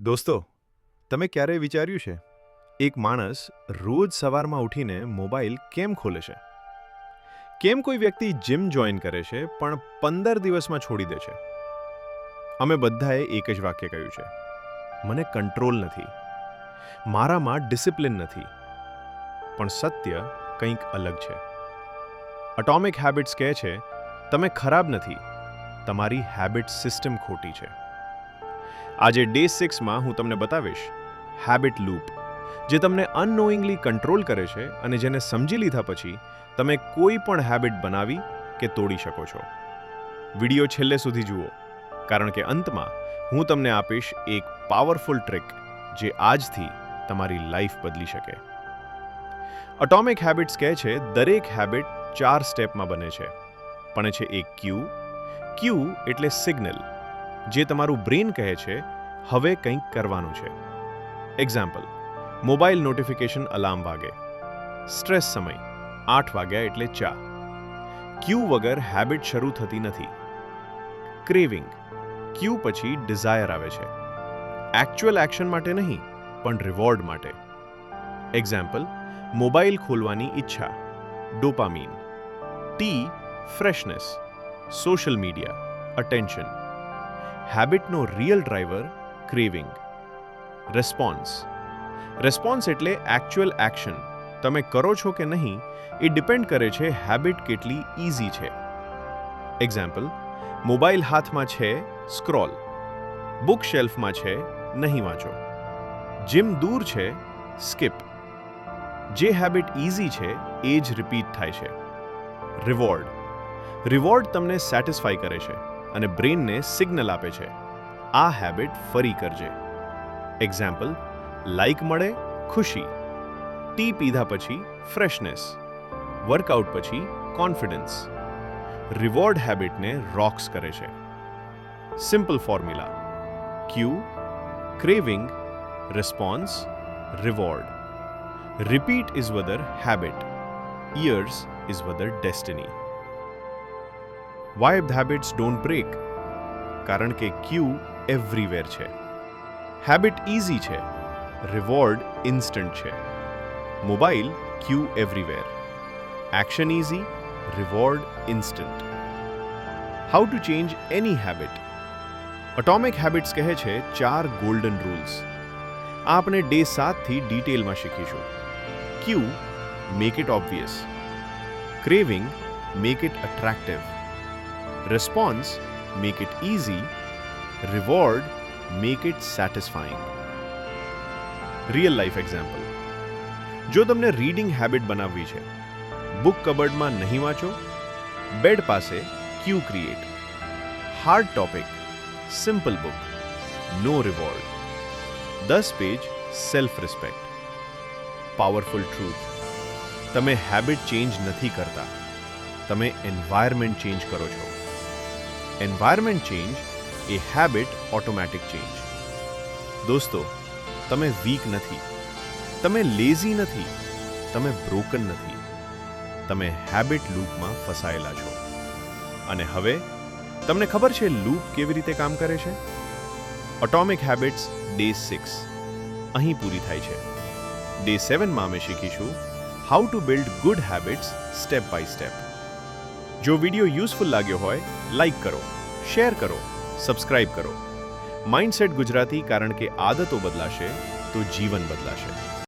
દોસ્તો, તમે ક્યારેય વિચાર્યું છે એક માણસ રોજ સવારમાં ઉઠીને મોબાઈલ કેમ ખોલે છે? કેમ કોઈ વ્યક્તિ જીમ જોઈન કરે છે પણ 15 દિવસમાં છોડી દે છે? અમે બધાએ એક જ વાક્ય કહ્યું છે, મને કંટ્રોલ નથી, મારામાં ડિસિપ્લિન નથી. પણ સત્ય કંઈક અલગ છે. એટોમિક હેબિટ્સ કહે છે, તમે ખરાબ નથી, તમારી હેબિટ સિસ્ટમ ખોટી છે. આજે ડે 6માં હું તમને બતાવીશ હેબિટ લૂપ, જે તમને અનનોઇંગલી કંટ્રોલ કરે છે અને જેને સમજી લીધા પછી તમે કોઈ પણ હેબિટ બનાવી કે તોડી શકો છો. વિડિયો છેલ્લે સુધી જુઓ, કારણ કે અંતમાં હું તમને આપીશ એક પાવરફુલ ટ્રિક જે આજથી તમારી લાઈફ બદલી શકે. એટોમિક હેબિટ્સ કહે છે દરેક હેબિટ 4 સ્ટેપમાં બને છે, પણ છે એક ક્યુ એટલે સિગ્નલ, જે તમારું બ્રેન કહે છે હવે કંઈક કરવાનું છે. એક્ઝામ્પલ, મોબાઈલ નોટિફિકેશન અલાર્મ વાગે, સ્ટ્રેસ સમય 8 વાગ્યા એટલે ચા. ક્યુ વગર હેબિટ શરૂ થતી નથી. ક્રેવિંગ, ક્યુ પછી ડિઝાયર આવે છે, એક્ચ્યુઅલ એક્શન માટે નહીં પણ રિવોર્ડ માટે. એક્ઝામ્પલ, મોબાઈલ ખોલવાની ઈચ્છા, dopamine. Tea, freshness, social media, attention. હેબિટનો રિયલ ડ્રાઈવર ક્રેવિંગ. રિસ્પોન્સ એટલે એક્ચ્યુઅલ એક્શન. તમે કરો છો કે નહીં એ ડિપેન્ડ કરે છે હેબિટ કેટલી ઇઝી છે. એક્ઝામ્પલ, મોબાઈલ હાથમાં છે, સ્ક્રોલ. બુક શેલ્ફમાં છે, નહીં વાંચો. જીમ દૂર છે, સ્કીપ. જે હેબિટ ઇઝી છે એ જ રિપીટ થાય છે. રિવોર્ડ તમને સેટિસ્ફાઈ કરે છે અને બ્રેનને સિગ્નલ આપે છે, આ હેબિટ ફરી કરજે. એક્ઝામ્પલ, લાઈક મળે, ખુશી. ટી પીધા પછી ફ્રેશનેસ, વર્કઆઉટ પછી કોન્ફિડન્સ. રિવોર્ડ હેબિટને રોક્સ કરે છે. Simple formula: cue, craving, response, reward. Repeat is whether habit, years is whether destiny. Why habits don't break? કારણ કે ક્યુ એવરીવેર છે. હેબિટ ઇઝી છે, રિવોર્ડ ઇન્સ્ટન્ટ છે. Mobile cue everywhere, action easy, reward instant. How to change any habit? Atomic habits કહે છે 4 golden rules. આ આપણે day 7થી ડિટેલમાં શીખીશું. Cue, make it obvious. Craving, make it attractive. Response, make it easy. Reward, make it satisfying. Real life example. જો તમને reading habit બનાવવી છે, બુક કબર્ડમાં નહીં વાંચો, બેડ પાસે cue create. Hard topic, simple book, no reward. 10 page, self respect. Powerful truth, તમે habit change નથી કરતા, તમે એન્વાયરમેન્ટ ચેન્જ કરો છો. એન્વાયરમેન્ટ ચેન્જ એ હેબિટ ઓટોમેટિક ચેન્જ. દોસ્તો, તમે વીક નથી, તમે લેઝી નથી, તમે બ્રોકન નથી, તમે હેબિટ લૂપમાં ફસાયેલા છો. અને હવે તમને ખબર છે લૂપ કેવી રીતે કામ કરે છે? એટોમિક હેબિટ્સ ડે 6 અહીં પૂરી થાય છે. ડે 7માં અમે શીખીશું how to build good habits step by step. જો વિડીયો યુઝફુલ લાગ્યો હોય, લાઈક કરો, શેર કરો, સબસ્ક્રાઇબ કરો. માઇન્ડસેટ ગુજરાતી, કારણ કે આદતો બદલાશે તો જીવન બદલાશે.